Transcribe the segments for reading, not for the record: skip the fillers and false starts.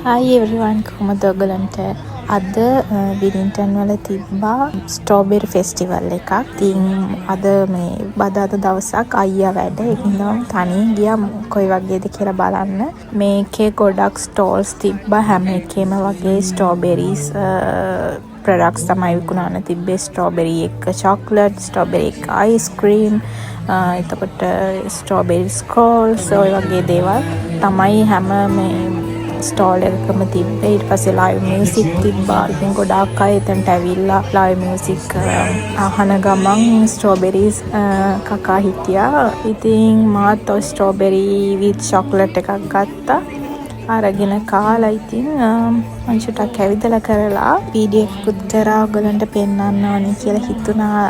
Hi everyone, කොහොමද ඔයගලන්ට අද විලින්ටන් වල තිබ්බා ස්ට්‍රෝබෙරි ෆෙස්ටිවල් එකක්. ඉතින් අද මේ බදාද දවසක් අයියා වැඩ. ඒකින්ද මම තනියෙන් ගියා කොයි වගේද කියලා බලන්න. මේකේ ගොඩක් ස්ටෝල්ස් තිබ්බා. හැම එකේම වගේ ස්ට්‍රෝබෙරිස් ප්‍රොඩක්ට්ස් තමයි විකුණන්න තිබ්බේ. ස්ට්‍රෝබෙරි එක චොක්ලට්, ස්ට්‍රෝබෙරි එක අයිස්ක්‍රීම්, එතකොට ස්ට්‍රෝබෙරි ස්ක්‍රෝල්ස් ඔය වගේ දේවල් තමයි හැම මේ ස්ටෝල් එකකම තිබ්බේ. ඊට පස්සේ ලයිව් මියුසික් තිබ්බා. ඉතින් ගොඩාක් අය එතනට ඇවිල්ලා ලයිව් මියුසික් අහන ගමන් ස්ට්‍රෝබෙරිස් කකා හිටියා. ඉතින් මාත් ඔය ස්ට්‍රෝබෙරි විත් චොක්ලට් එකක් ගත්තා. අරගෙන කාලා ඉතින් මං චුට්ටක් ඇවිදලා කරලා වීඩියෝ එකකුත් කරා ඔයගලන්ට පෙන්නන්න ඕනේ කියලා හිතුණා.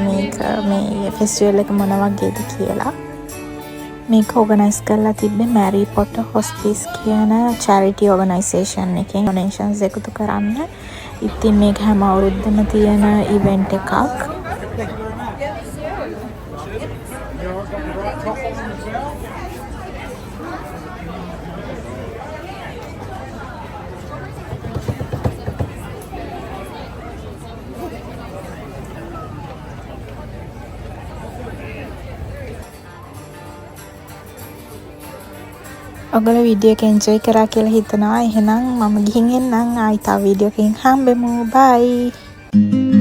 මේක මේ ෆෙස්ටිවල් එක මොන වගේද කියලා. මේක ඕගනයිස් කරලා තිබ්බේ මැරි පොටර් හොස්පිස් කියන චැරිටි ඕගනයිසේෂන් එකෙන් ඩොනේෂන්ස් එකතු කරන්න. ඉතින් මේක හැම අවුරුද්දම තියෙන ඉවෙන්ට් එකක්. ඔයගොල්ලෝ වීඩියෝ එක එන්ජොයි කරා කියලා හිතනවා. එහෙනම් මම ගිහින් එන්නම්. ආයි තව වීඩියෝ එකකින් හම්බෙමු. බයි.